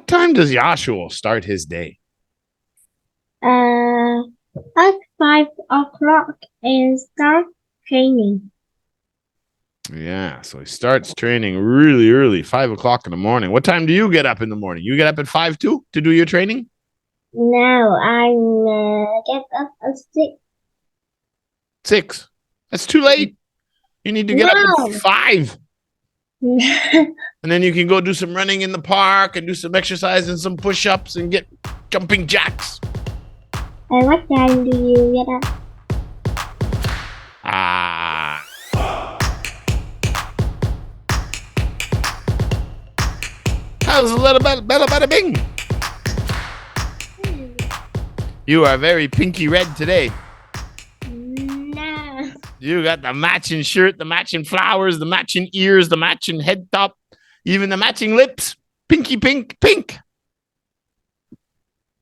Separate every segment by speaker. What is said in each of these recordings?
Speaker 1: time does Joshua start his day?
Speaker 2: At 5 o'clock and start training.
Speaker 1: Yeah, so he starts training really early, 5 o'clock in the morning. What time do you get up in the morning? You get up at 5 too to do your training?
Speaker 2: No, I get up at 6.
Speaker 1: 6. That's too late. You need to get up at 5. And then you can go do some running in the park and do some exercise and some push-ups and get jumping jacks.
Speaker 2: And what time do you get up?
Speaker 1: How's a little bella bada bing? You are very pinky red today.
Speaker 2: No.
Speaker 1: You got the matching shirt, the matching flowers, the matching ears, the matching head top, even the matching lips. Pinky pink, pink.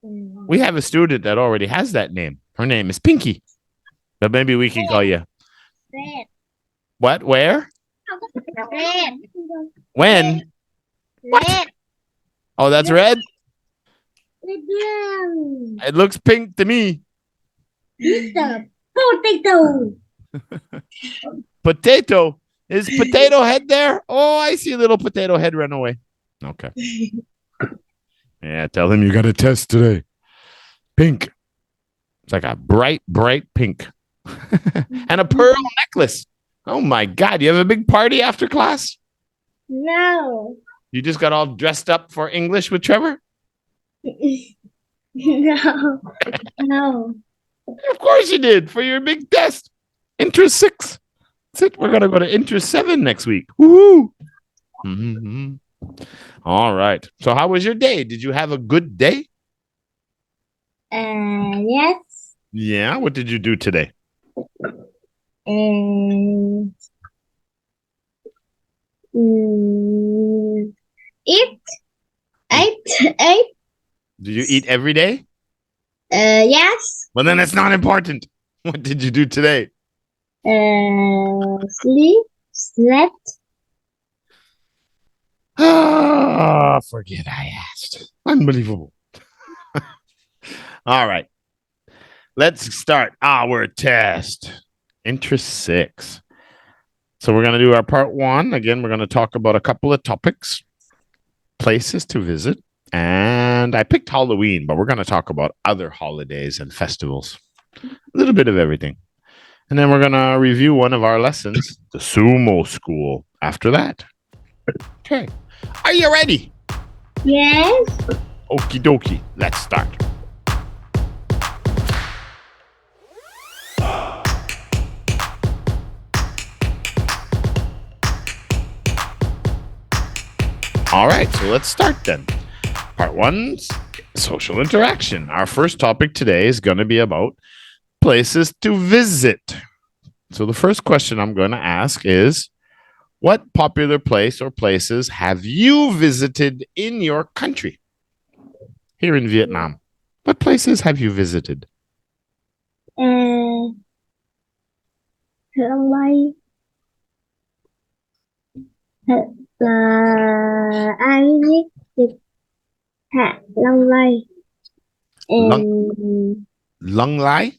Speaker 1: We have a student that already has that name. Her name is Pinky. But maybe we can call you.
Speaker 2: Red.
Speaker 1: What? Where?
Speaker 2: Red.
Speaker 1: When? What?
Speaker 2: Red.
Speaker 1: Oh, that's red?
Speaker 2: Red.
Speaker 1: It looks pink to me.
Speaker 2: Potato.
Speaker 1: Potato. Is potato head there? Oh, I see a little potato head run away. Okay. Yeah, tell him you got a test today. Pink. It's like a bright, bright pink. And a pearl necklace. Oh my God. You have a big party after class?
Speaker 2: No.
Speaker 1: You just got all dressed up for English with Trevor?
Speaker 2: No. No.
Speaker 1: Of course you did, for your big test. Interest 6. That's it. We're going to go to Interest 7 next week. Woohoo! Mm-hmm. All right. So how was your day? Did you have a good day?
Speaker 2: Yes.
Speaker 1: Yeah. What did you do today?
Speaker 2: Eat.
Speaker 1: Do you eat every day?
Speaker 2: Yes.
Speaker 1: Well, then it's not important. What did you do today?
Speaker 2: Slept.
Speaker 1: Ah, forget I asked. Unbelievable. All right. Let's start our test. Interest 6. So we're going to do our part 1. Again, we're going to talk about a couple of topics, places to visit, and I picked Halloween, but we're going to talk about other holidays and festivals. A little bit of everything. And then we're going to review one of our lessons, the sumo school, after that. Okay. Are you ready?
Speaker 2: Yes.
Speaker 1: Okie dokie. Let's start. All right, so let's start then. Part 1, social interaction. Our first topic today is going to be about places to visit. So the first question I'm going to ask is, what popular place or places have you visited in your country? Here in Vietnam. What places have you visited?
Speaker 2: Long Lay. I visited Hạ Long Lay and
Speaker 1: Long Lai?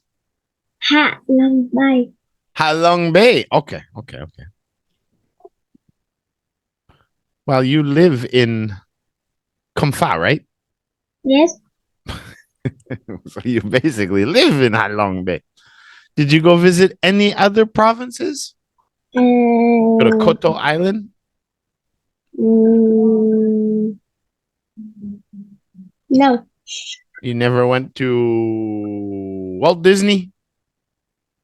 Speaker 2: Hạ Long Bay.
Speaker 1: Ha Long Bay. Okay. Well, you live in Cam Pha, right?
Speaker 2: Yes.
Speaker 1: So you basically live in Ha Long Bay. Did you go visit any other provinces? Go to Koto Island?
Speaker 2: No.
Speaker 1: You never went to Walt Disney?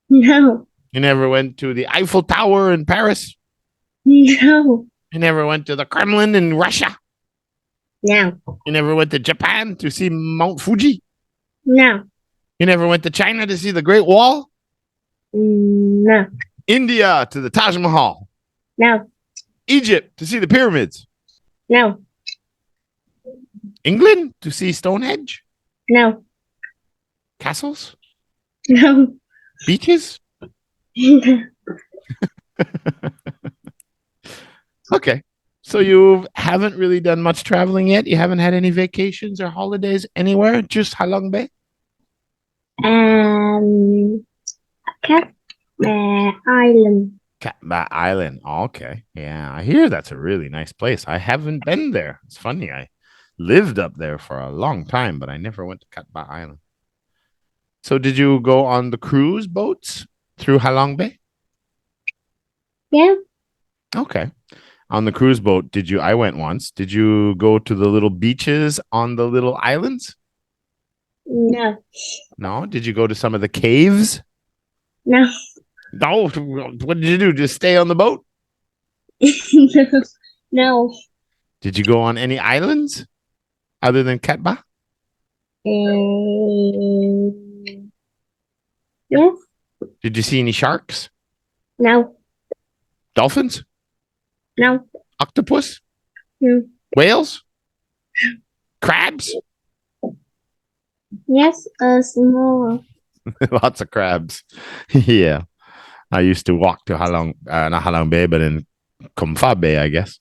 Speaker 2: No.
Speaker 1: You never went to the Eiffel Tower in Paris?
Speaker 2: No.
Speaker 1: You never went to the Kremlin in Russia?
Speaker 2: No.
Speaker 1: You never went to Japan to see Mount Fuji?
Speaker 2: No.
Speaker 1: You never went to China to see the Great Wall?
Speaker 2: No.
Speaker 1: India to the Taj Mahal?
Speaker 2: No.
Speaker 1: Egypt to see the pyramids?
Speaker 2: No.
Speaker 1: England to see Stonehenge?
Speaker 2: No.
Speaker 1: Castles?
Speaker 2: No.
Speaker 1: Beaches? Okay. So you haven't really done much traveling yet? You haven't had any vacations or holidays anywhere? Just Halong Bay?
Speaker 2: Cat Island.
Speaker 1: Cat Island. Okay. Yeah, I hear that's a really nice place. I haven't been there. It's funny. I lived up there for a long time, but I never went to Cat Island. So did you go on the cruise boats through Halong Bay?
Speaker 2: Yeah.
Speaker 1: Okay. On the cruise boat, did you? I went once. Did you go to the little beaches on the little islands?
Speaker 2: No.
Speaker 1: No. Did you go to some of the caves?
Speaker 2: No.
Speaker 1: No. What did you do? Just stay on the boat?
Speaker 2: No.
Speaker 1: Did you go on any islands other than Katba?
Speaker 2: Yes.
Speaker 1: Did you see any sharks?
Speaker 2: No.
Speaker 1: Dolphins?
Speaker 2: No.
Speaker 1: Octopus?
Speaker 2: No.
Speaker 1: Whales? Crabs?
Speaker 2: Yes. Small.
Speaker 1: Lots of crabs. Yeah. I used to walk to not Halong Bay, but in Comfa Bay, I guess.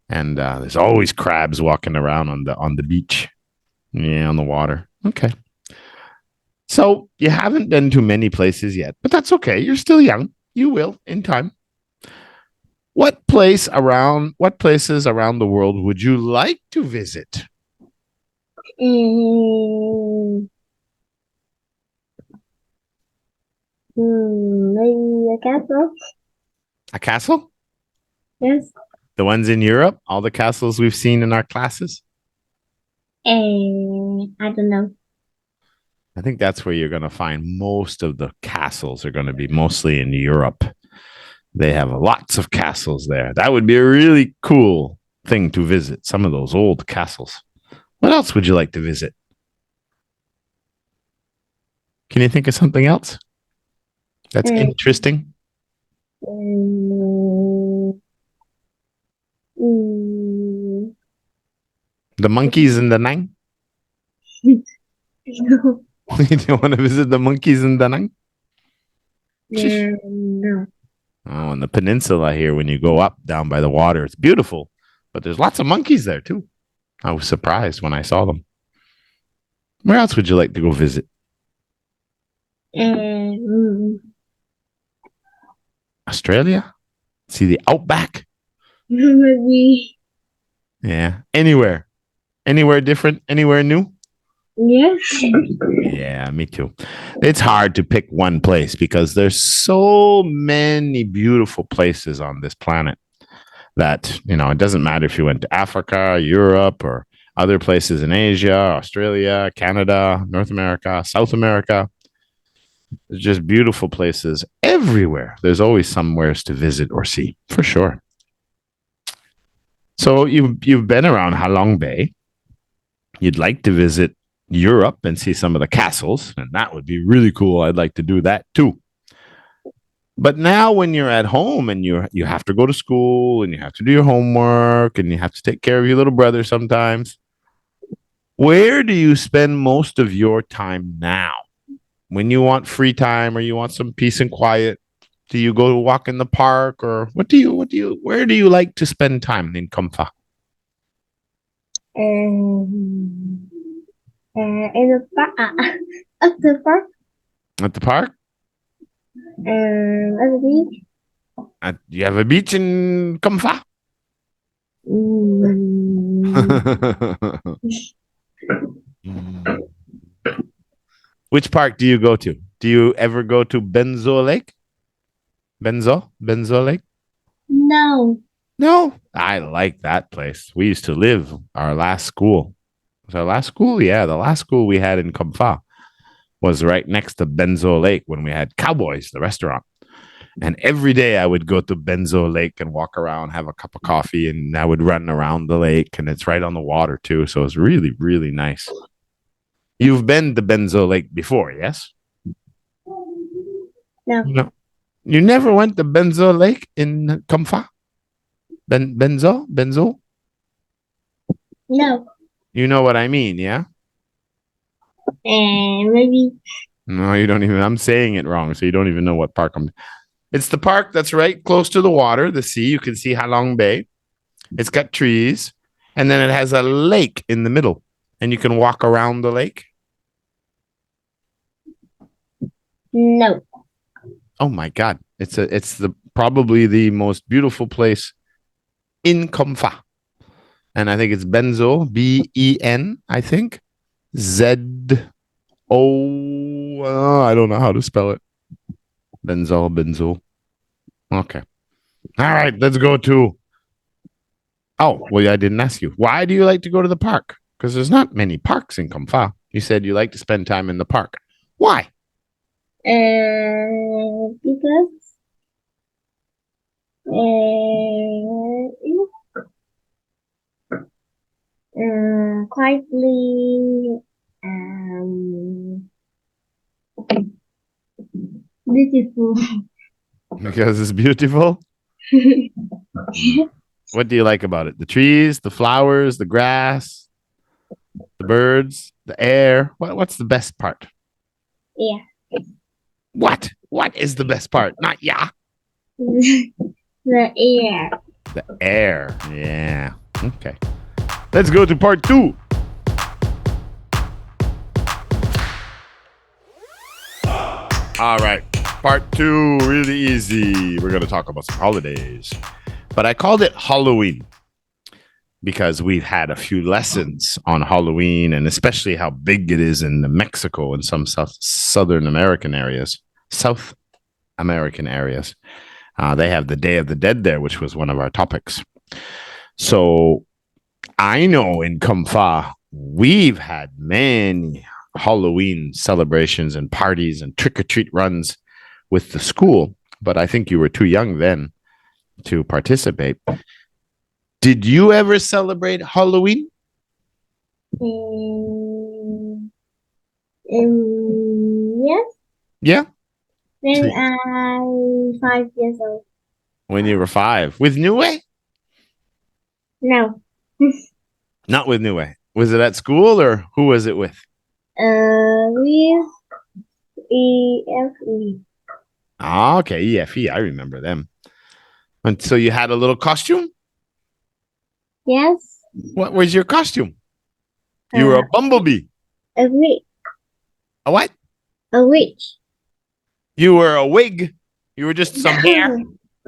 Speaker 1: And there's always crabs walking around on the beach. Yeah, on the water. Okay. So you haven't been to many places yet, but that's okay. You're still young. You will in time. What places around the world would you like to visit?
Speaker 2: Maybe a castle.
Speaker 1: A castle?
Speaker 2: Yes.
Speaker 1: The ones in Europe? All the castles we've seen in our classes?
Speaker 2: I don't know.
Speaker 1: I think that's where you're going to find most of the castles are going to be mostly in Europe. They have lots of castles there. That would be a really cool thing to visit, some of those old castles. What else would you like to visit? Can you think of something else that's interesting? The monkeys in Da Nang?
Speaker 2: No.
Speaker 1: You don't want to visit the monkeys in Da Nang?
Speaker 2: No.
Speaker 1: Oh, on the peninsula here, when you go up down by the water, it's beautiful, but there's lots of monkeys there too. I was surprised when I saw them. Where else would you like to go visit? Australia? See the outback?
Speaker 2: Maybe.
Speaker 1: Yeah. Anywhere. Anywhere different? Anywhere new?
Speaker 2: Yes.
Speaker 1: Yeah, me too. It's hard to pick one place because there's so many beautiful places on this planet that, it doesn't matter if you went to Africa, Europe, or other places in Asia, Australia, Canada, North America, South America. There's just beautiful places everywhere. There's always somewheres to visit or see, for sure. So you've been around Halong Bay. You'd like to visit Europe and see some of the castles, and that would be really cool. I'd like to do that too. But now when you're at home and you have to go to school and you have to do your homework and you have to take care of your little brother sometimes, where do you spend most of your time now? When you want free time or you want some peace and quiet, do you go to walk in the park, or where do you like to spend time in Comfa?
Speaker 2: In the park. At the park.
Speaker 1: At the park?
Speaker 2: At the beach.
Speaker 1: You have a beach in Comfa? Which park do you go to? Do you ever go to Benzo Lake? Benzo Lake?
Speaker 2: No.
Speaker 1: No, I like that place. We used to live our last school. Was our last school? Yeah, the last school we had in Comfa was right next to Benzo Lake when we had Cowboys, the restaurant. And every day I would go to Benzo Lake and walk around, have a cup of coffee, and I would run around the lake. And it's right on the water too, so it's really, really nice. You've been to Benzo Lake before, yes?
Speaker 2: No.
Speaker 1: You never went to Benzo Lake in Comfa? Benzo?
Speaker 2: No.
Speaker 1: You know what I mean, yeah?
Speaker 2: Maybe.
Speaker 1: No, you don't even. I'm saying it wrong, so you don't even know what park I'm. It's the park that's right close to the water, the sea. You can see Halong Bay. It's got trees, and then it has a lake in the middle, and you can walk around the lake.
Speaker 2: No.
Speaker 1: Oh my God! It's probably the most beautiful place in Comfa, and I think it's Benzo, Ben, I think Z O. I don't know how to spell it. Benzo. Okay. All right, let's go to. Oh, well, I didn't ask you. Why do you like to go to the park? Because there's not many parks in Comfa. You said you like to spend time in the park. Why?
Speaker 2: Because quietly beautiful.
Speaker 1: Because it's beautiful. What do you like about it? The trees, the flowers, the grass, the birds, the air. What's the best part?
Speaker 2: Yeah.
Speaker 1: What? What is the best part? Not yeah.
Speaker 2: The air.
Speaker 1: The air. Yeah. Okay. Let's go to part 2. All right. Part 2, really easy. We're going to talk about some holidays. But I called it Halloween because we've had a few lessons on Halloween, and especially how big it is in Mexico and some South American areas. They have the Day of the Dead there, which was one of our topics. So I know in Comfa, we've had many Halloween celebrations and parties and trick-or-treat runs with the school, but I think you were too young then to participate. Did you ever celebrate Halloween?
Speaker 2: Yes.
Speaker 1: Yeah.
Speaker 2: When I'm 5 years old.
Speaker 1: When you were 5. With Newway?
Speaker 2: No.
Speaker 1: Not with Newway. Was it at school or who was it with?
Speaker 2: With EFE.
Speaker 1: Ah, okay, EFE. I remember them. And so you had a little costume?
Speaker 2: Yes.
Speaker 1: What was your costume? You were a bumblebee.
Speaker 2: A witch.
Speaker 1: A what?
Speaker 2: A witch.
Speaker 1: You were a wig. You were just some hair.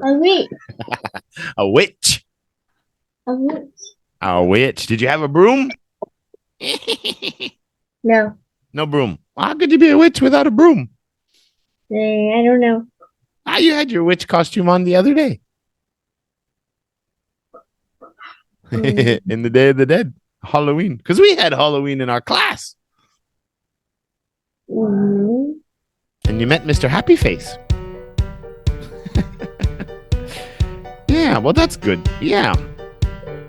Speaker 2: A witch.
Speaker 1: A witch.
Speaker 2: A witch.
Speaker 1: A witch. Did you have a broom?
Speaker 2: No.
Speaker 1: No broom. How could you be a witch without a broom?
Speaker 2: I don't know.
Speaker 1: You had your witch costume on the other day. In the Day of the Dead. Halloween. Because we had Halloween in our class. And you met Mr. Happy Face. Yeah, well, that's good. Yeah.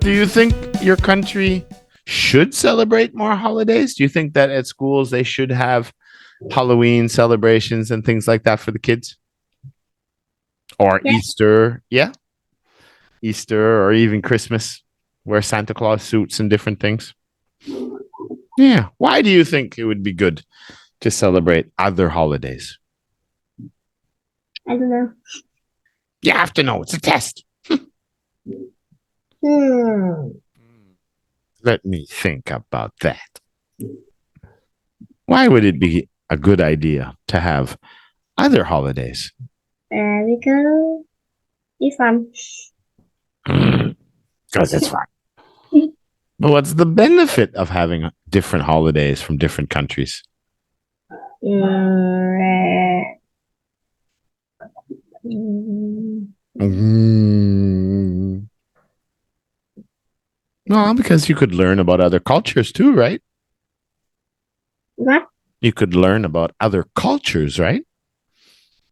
Speaker 1: Do you think your country should celebrate more holidays? Do you think that at schools they should have Halloween celebrations and things like that for the kids? Or yeah. Easter? Yeah. Easter or even Christmas, wear Santa Claus suits and different things. Yeah. Why do you think it would be good to celebrate other holidays?
Speaker 2: I don't know.
Speaker 1: You have to know. It's a test. Let me think about that. Why would it be a good idea to have other holidays?
Speaker 2: Because it's fun.
Speaker 1: Because it's fun. But what's the benefit of having different holidays from different countries? No, because you could learn about other cultures too, right?
Speaker 2: What?
Speaker 1: You could learn about other cultures, right?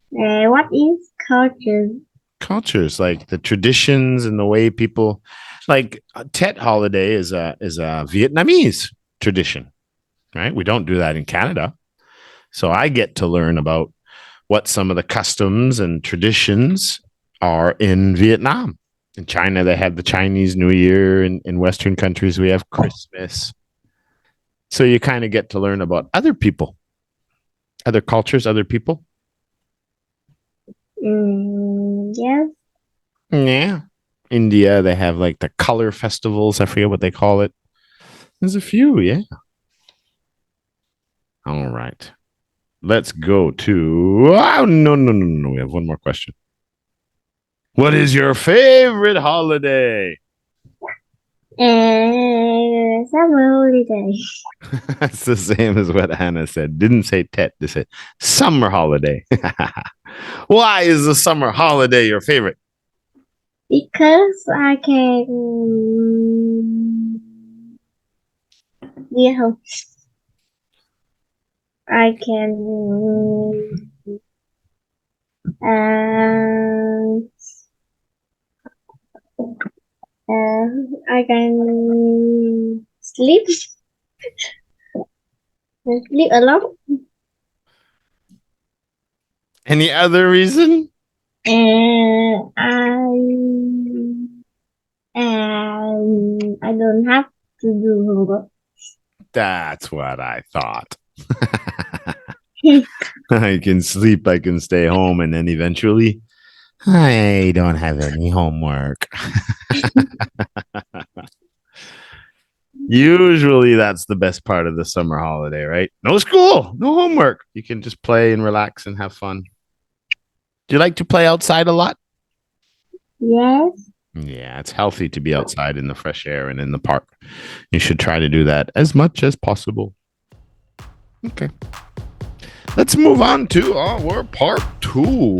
Speaker 2: What is culture?
Speaker 1: Cultures, like the traditions and the way people, like Tet holiday is a Vietnamese tradition, right? We don't do that in Canada. So I get to learn about what some of the customs and traditions are in Vietnam. In China, they have the Chinese New Year. In Western countries, we have Christmas. So you kind of get to learn about other people, other cultures, other people.
Speaker 2: Yes.
Speaker 1: Yeah. India, they have like the color festivals. I forget what they call it. There's a few, yeah. All right. Let's go to. Oh, no. We have one more question. What is your favorite holiday?
Speaker 2: Summer holiday.
Speaker 1: That's the same as what Hannah said. Didn't say Tet, they said summer holiday. Why is the summer holiday your favorite?
Speaker 2: Because I can be at home. I can I can sleep alone.
Speaker 1: Any other reason?
Speaker 2: And I don't have to do homework.
Speaker 1: That's what I thought. I can sleep, I can stay home, and then eventually I don't have any homework. Usually that's the best part of the summer holiday, right? No school, no homework. You can just play and relax and have fun. Do you like to play outside a lot?
Speaker 2: Yes.
Speaker 1: Yeah, it's healthy to be outside in the fresh air and in the park. You should try to do that as much as possible. Okay. Let's move on to our part 2.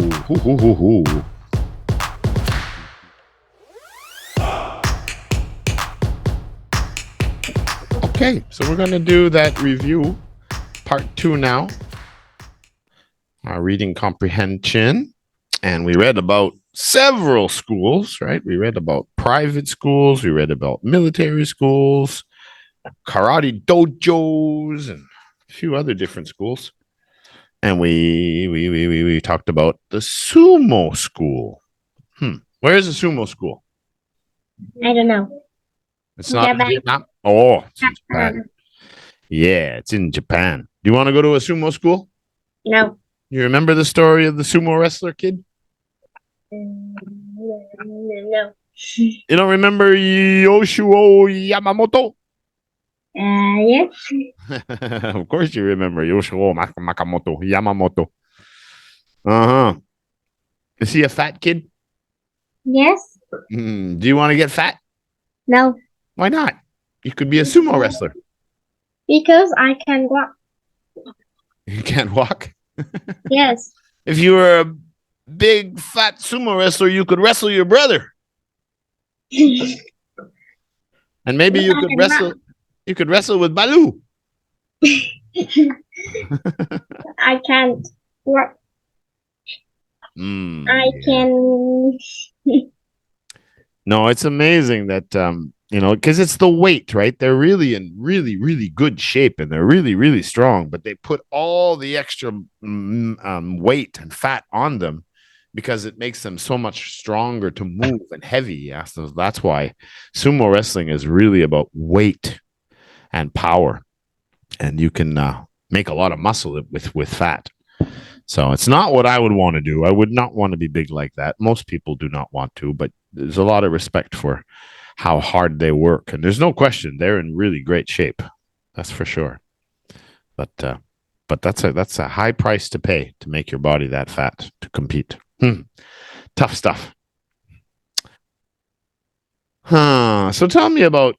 Speaker 1: Okay, so we're going to do that review, part 2 now. Our reading comprehension. And we read about several schools, right? We read about private schools. We read about military schools, karate dojos, and a few other different schools. And we talked about the sumo school. Where is the sumo school?
Speaker 2: I don't know.
Speaker 1: It's not in Vietnam. Oh, it's in Japan. Yeah, it's in Japan. Do you want to go to a sumo school?
Speaker 2: No.
Speaker 1: You remember the story of the sumo wrestler kid?
Speaker 2: No.
Speaker 1: You don't remember Yoshua Yamamoto?
Speaker 2: Yes.
Speaker 1: Of course you remember Yoshua Yamamoto. Uh-huh. Is he a fat kid?
Speaker 2: Yes.
Speaker 1: Do you want to get fat?
Speaker 2: No.
Speaker 1: Why not? You could be a sumo wrestler.
Speaker 2: Because I can walk.
Speaker 1: You can't walk?
Speaker 2: Yes.
Speaker 1: If you were a big fat sumo wrestler, you could wrestle your brother. And maybe you could wrestle. You could wrestle with Baloo.
Speaker 2: I can't walk. I can.
Speaker 1: No, it's amazing that because it's the weight, right? They're really in really good shape and they're really strong, but they put all the extra weight and fat on them because it makes them so much stronger to move and heavy. Yeah, so that's why sumo wrestling is really about weight and power, and you can make a lot of muscle with fat. So it's not what I would want to do. I would not want to be big like that. Most people do not want to, but there's a lot of respect for how hard they work, and there's no question they're in really great shape. That's for sure. But that's a high price to pay to make your body that fat to compete. Tough stuff. So tell me about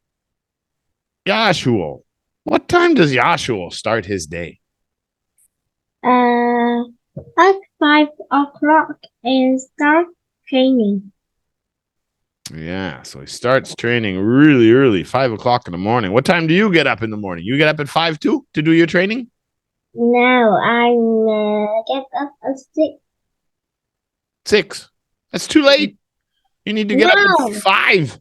Speaker 1: Yashuo. What time does Yashuo start his day?
Speaker 2: At 5 o'clock and start training.
Speaker 1: Yeah, so he starts training really early, 5 o'clock in the morning. What time do you get up in the morning? You get up at 5 too to do your training?
Speaker 2: No, I get up at 6.
Speaker 1: 6. That's too late. You need to get up at 5.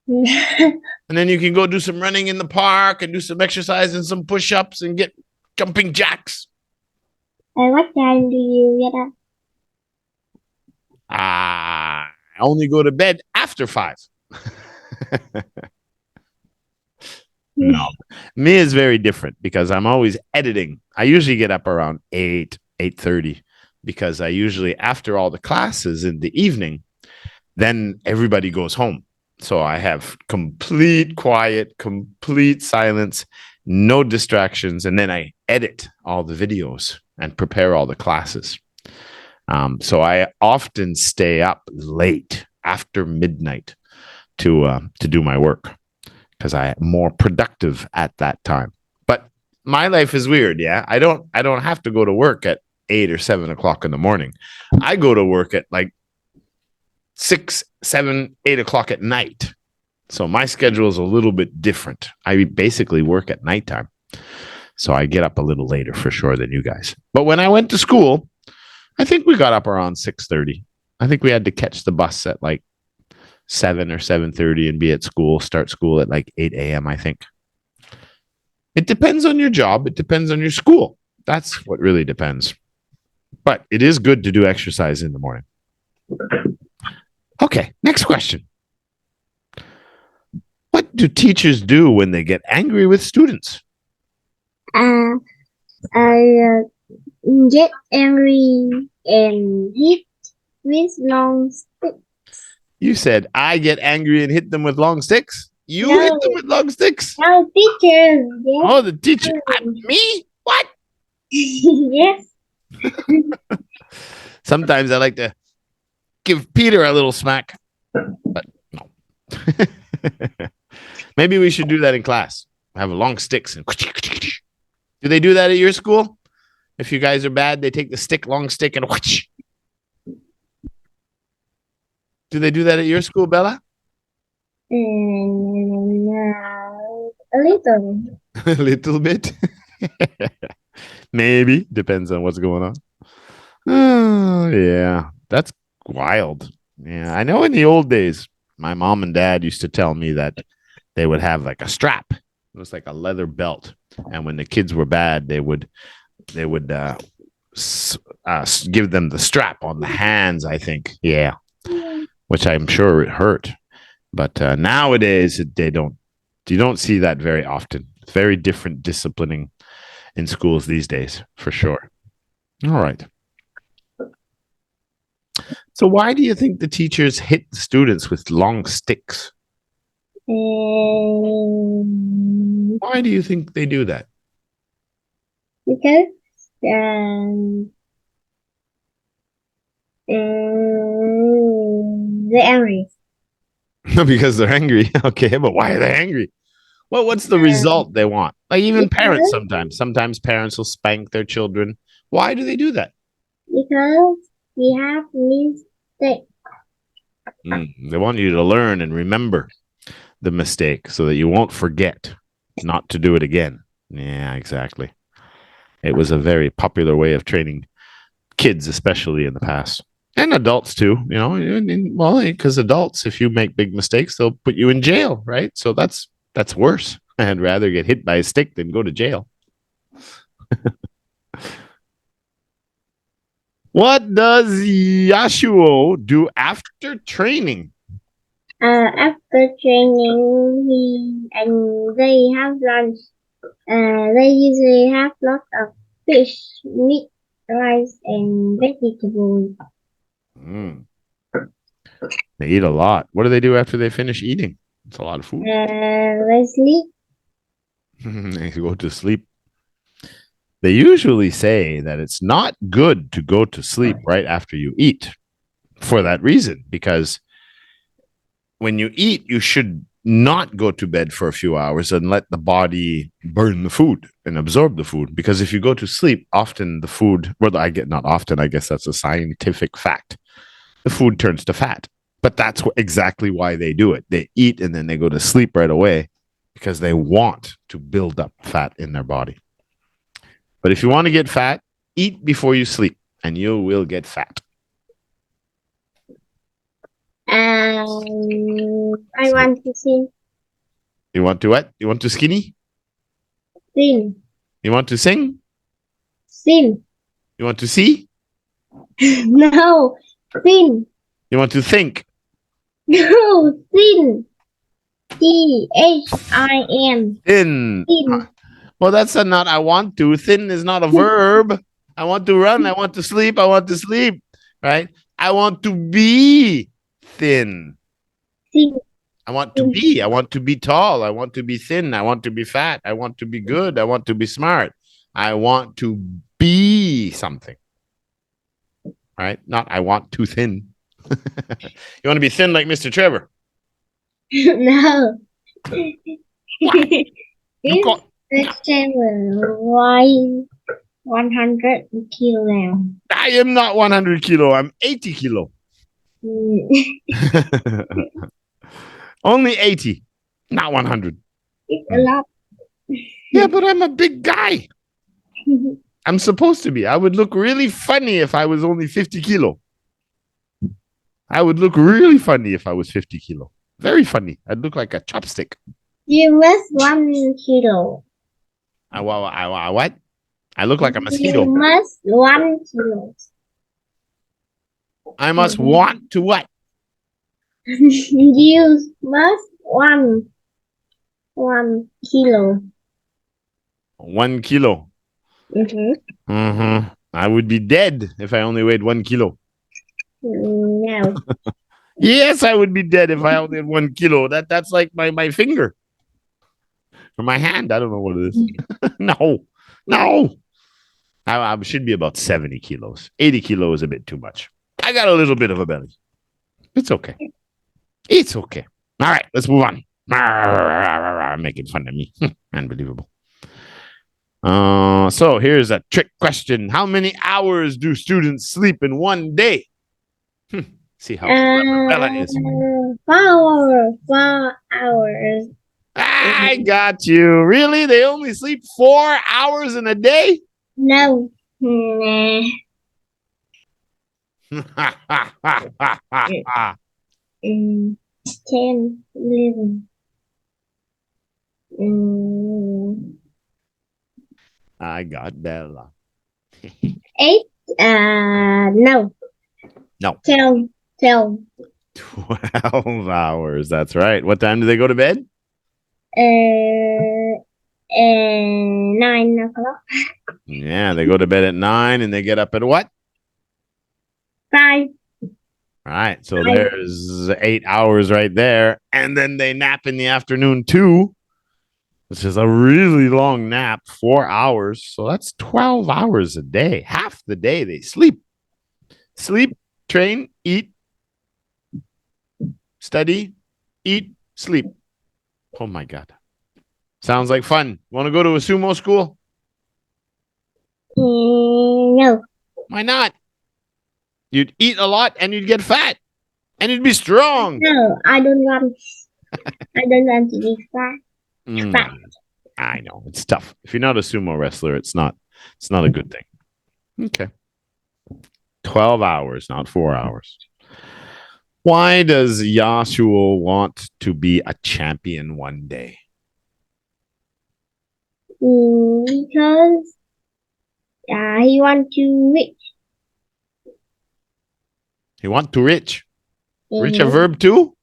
Speaker 1: And then you can go do some running in the park and do some exercise and some push-ups and get jumping jacks.
Speaker 2: And what time do you get up?
Speaker 1: I only go to bed after 5. No, me is very different because I'm always editing. I usually get up around 8:30 because I usually, after all the classes in the evening, then everybody goes home. So I have complete quiet, complete silence, no distractions. And then I edit all the videos and prepare all the classes. So I often stay up late after midnight to do my work because I'm more productive at that time. But my life is weird. Yeah, I don't have to go to work at 8 or 7 o'clock in the morning. I go to work at like 6, 7, 8 o'clock at night. So my schedule is a little bit different. I basically work at nighttime. So I get up a little later for sure than you guys. But when I went to school, I think we got up around 6:30. I think we had to catch the bus at like 7 or 7:30 and be at school, start school at like 8 a.m., I think. It depends on your job. It depends on your school. That's what really depends. But it is good to do exercise in the morning. Okay, next question. What do teachers do when they get angry with students?
Speaker 2: I get angry and hit with long stick.
Speaker 1: You said, I get angry and hit them with long sticks? You
Speaker 2: No.
Speaker 1: hit them with long sticks?
Speaker 2: No, teacher. Yes.
Speaker 1: Oh, the teacher. Me? What?
Speaker 2: Yes.
Speaker 1: Sometimes I like to give Peter a little smack, but no. Maybe we should do that in class. Have long sticks. And do they do that at your school? If you guys are bad, they take the long stick and do they do that at your school, Bella?
Speaker 2: A little.
Speaker 1: A little bit. Maybe. Depends on what's going on. Oh, yeah. That's wild. Yeah. I know in the old days, my mom and dad used to tell me that they would have like a strap. It was like a leather belt. And when the kids were bad, they would give them the strap on the hands, I think. Yeah. Which I'm sure it hurt. But nowadays, you don't see that very often. It's very different disciplining in schools these days, for sure. All right. So why do you think the teachers hit the students with long sticks? Why do you think they do that?
Speaker 2: Because they're angry.
Speaker 1: Because they're angry. Okay, but why are they angry? Well, what's the result they want? Like even parents sometimes. Sometimes parents will spank their children. Why do they do that?
Speaker 2: Because we have mistakes.
Speaker 1: They want you to learn and remember the mistake so that you won't forget not to do it again. Yeah, exactly. It was a very popular way of training kids, especially in the past. And adults too, well, because adults, if you make big mistakes, they'll put you in jail, right? So that's worse. I'd rather get hit by a stick than go to jail. What does Yasuo do after training?
Speaker 2: After training, they have lunch. They usually have lots of fish, meat, rice, and vegetables.
Speaker 1: They eat a lot. What do they do after they finish eating? It's a lot of food.
Speaker 2: They sleep.
Speaker 1: They go to sleep. They usually say that it's not good to go to sleep right after you eat for that reason, because when you eat, you should not go to bed for a few hours and let the body burn the food and absorb the food. Because if you go to sleep, often the food, not often, I guess that's a scientific fact, the food turns to fat. But that's exactly why they do it. They eat and then they go to sleep right away because they want to build up fat in their body. But if you want to get fat, eat before you sleep and you will get fat.
Speaker 2: I want to sing.
Speaker 1: You want to what? You want to skinny?
Speaker 2: Sing.
Speaker 1: You want to sing?
Speaker 2: Sing.
Speaker 1: You want to see?
Speaker 2: No, sing.
Speaker 1: You want to think?
Speaker 2: No, sing. Thin.
Speaker 1: Thin.
Speaker 2: Thin.
Speaker 1: Well, that's not I want to. Thin is not a verb. I want to run. I want to sleep. I want to sleep. Right? I want to be thin?
Speaker 2: Thin.
Speaker 1: I want to be. I want to be tall. I want to be thin. I want to be fat. I want to be good. I want to be smart. I want to be something. Right? Not I want to thin. You want to be thin like Mr. Trevor?
Speaker 2: No.
Speaker 1: What? You
Speaker 2: This
Speaker 1: got.
Speaker 2: vegetable weighs 100 kilograms.
Speaker 1: I am not 100 kilo. I'm 80 kilo. Only 80, not 100.
Speaker 2: It's a lot.
Speaker 1: Yeah, but I'm a big guy. I'm supposed to be. I would look really funny if I was only 50 kilo. I would look really funny if I was 50 kilo. Very funny. I'd look like a chopstick.
Speaker 2: You must 1 kilo.
Speaker 1: What? I look like a mosquito.
Speaker 2: You must 1 kilo.
Speaker 1: I must want to what?
Speaker 2: You must 1 kilo.
Speaker 1: 1 kilo. I would be dead if I only weighed 1 kilo.
Speaker 2: No.
Speaker 1: Yes, I would be dead if I only had 1 kilo. That's like my finger. Or my hand. I don't know what it is. No. I should be about 70 kilos. 80 kilos is a bit too much. I got a little bit of a belly. It's okay. It's okay. All right, let's move on. Making fun of me. Unbelievable. So here's a trick question. How many hours do students sleep in one day? See how clever Bella is.
Speaker 2: 4 hours.
Speaker 1: I got you. Really? They only sleep 4 hours in a day?
Speaker 2: No. Nah. 10, 11.
Speaker 1: I got Bella.
Speaker 2: 8. No.
Speaker 1: No.
Speaker 2: 12.
Speaker 1: 12 hours. That's right. What time do they go to bed?
Speaker 2: 9 o'clock.
Speaker 1: Yeah, they go to bed at 9 and they get up at what?
Speaker 2: 5.
Speaker 1: All right. So there's 8 hours right there. And then they nap in the afternoon too, which is a really long nap, 4 hours. So that's 12 hours a day. Half the day they sleep. Sleep, train, eat, study, eat, sleep. Oh my God. Sounds like fun. Want to go to a sumo school?
Speaker 2: No.
Speaker 1: Why not? You'd eat a lot and you'd get fat and you'd be strong.
Speaker 2: No, I don't want. I don't want to be fat. Fat.
Speaker 1: I know it's tough. If you're not a sumo wrestler, it's not a good thing. Okay. 12 hours, not 4 hours. Why does Yasuo want to be a champion one day?
Speaker 2: Because he want to reach.
Speaker 1: He want to rich. Rich a verb too?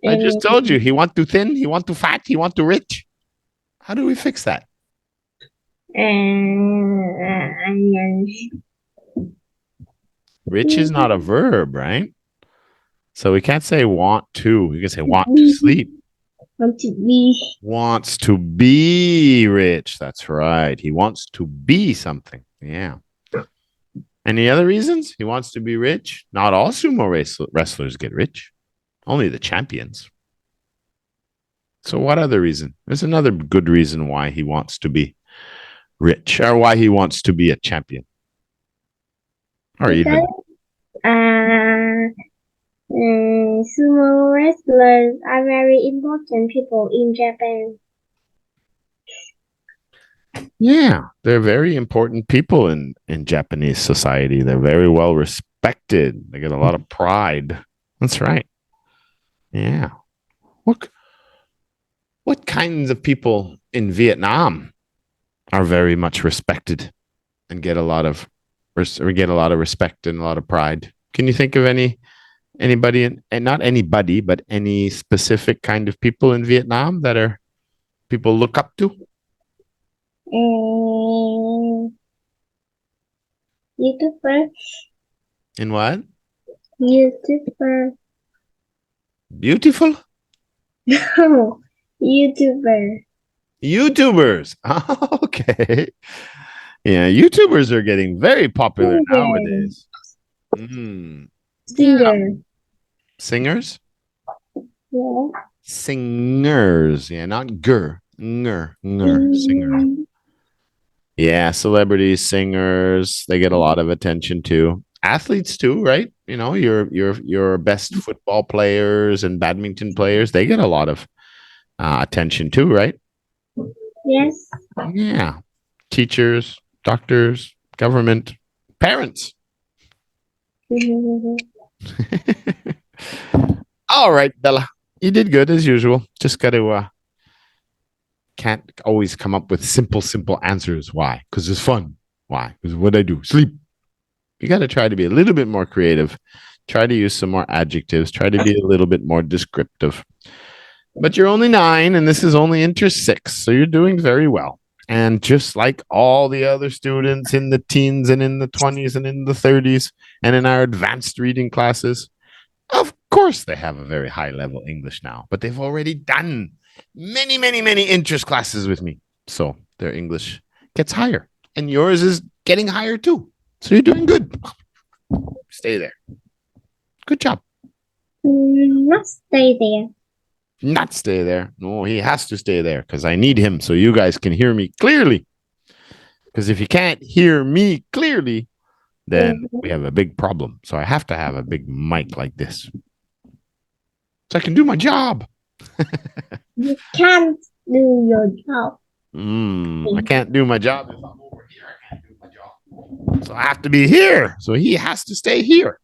Speaker 1: I just told you. He want to thin. He want to fat. He want to rich. How do we fix that? Rich is not a verb, right? So we can't say want to. We can say want to sleep.
Speaker 2: Want to be.
Speaker 1: Wants to be rich. That's right. He wants to be something. Yeah. Any other reasons? He wants to be rich. Not all sumo wrestlers get rich. Only the champions. So what other reason? There's another good reason why he wants to be rich or why he wants to be a champion. Or even
Speaker 2: sumo wrestlers are very important people in Japan.
Speaker 1: yeah, they're very important people in Japanese society. They're very well respected. They get a lot of pride. That's right. Yeah. What kinds of people in Vietnam are very much respected and get a lot of respect and a lot of pride? Can you think of anybody and not anybody, but any specific kind of people in Vietnam that are people look up to?
Speaker 2: YouTuber.
Speaker 1: In what?
Speaker 2: YouTuber.
Speaker 1: Beautiful?
Speaker 2: No, YouTuber.
Speaker 1: YouTubers. Okay. Yeah, YouTubers are getting very popular
Speaker 2: Singer.
Speaker 1: nowadays. Mm.
Speaker 2: Singer.
Speaker 1: Singers?
Speaker 2: Yeah.
Speaker 1: Singers. Yeah, not gur. Singers. Yeah, celebrities, singers, they get a lot of attention too. Athletes too, right? You know, your best football players and badminton players, they get a lot of attention too, right?
Speaker 2: Yes.
Speaker 1: Yeah. Teachers, doctors, government, parents. All right, Bella. You did good as usual. Just got to can't always come up with simple answers. Why? Because it's fun. Why? Because what I do? Sleep. You got to try to be a little bit more creative. Try to use some more adjectives. Try to be a little bit more descriptive. But you're only 9, and this is only interest 6, so you're doing very well. And just like all the other students in the teens and in the 20s and in the 30s and in our advanced reading classes, of course they have a very high level English now, but they've already done many interest classes with me. So their English gets higher, and yours is getting higher too. So you're doing good. Stay there. Good job.
Speaker 2: Not stay there.
Speaker 1: Not stay there. No, he has to stay there because I need him so you guys can hear me clearly. Because if you can't hear me clearly, then we have a big problem. So I have to have a big mic like this so I can do my job.
Speaker 2: You can't do your job.
Speaker 1: I can't do my job if I'm over here. I can't do my job. So I have to be here. So he has to stay here.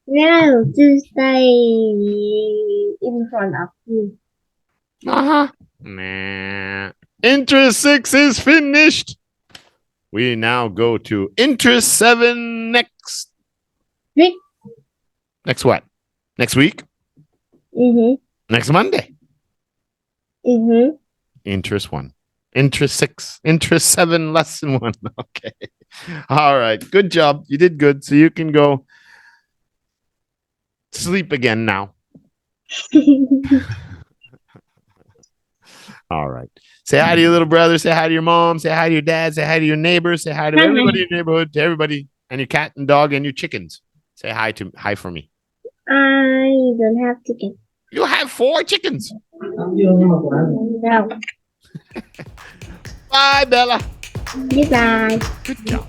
Speaker 2: No, to stay in front of you.
Speaker 1: Nah. Interest 6 is finished. We now go to interest 7 next.
Speaker 2: Week.
Speaker 1: Next what? Next week? Next Monday? Interest 1. Interest 6. Interest 7, lesson 1. Okay. All right. Good job. You did good. So you can go sleep again now. All right. Say hi to your little brother. Say hi to your mom. Say hi to your dad. Say hi to your neighbors. Say hi to everybody in your neighborhood, to everybody, and your cat and dog and your chickens. Say hi for me.
Speaker 2: I don't have chicken.
Speaker 1: You have 4 chickens.
Speaker 2: No.
Speaker 1: Bye, Bella.
Speaker 2: Goodbye.
Speaker 1: Good job.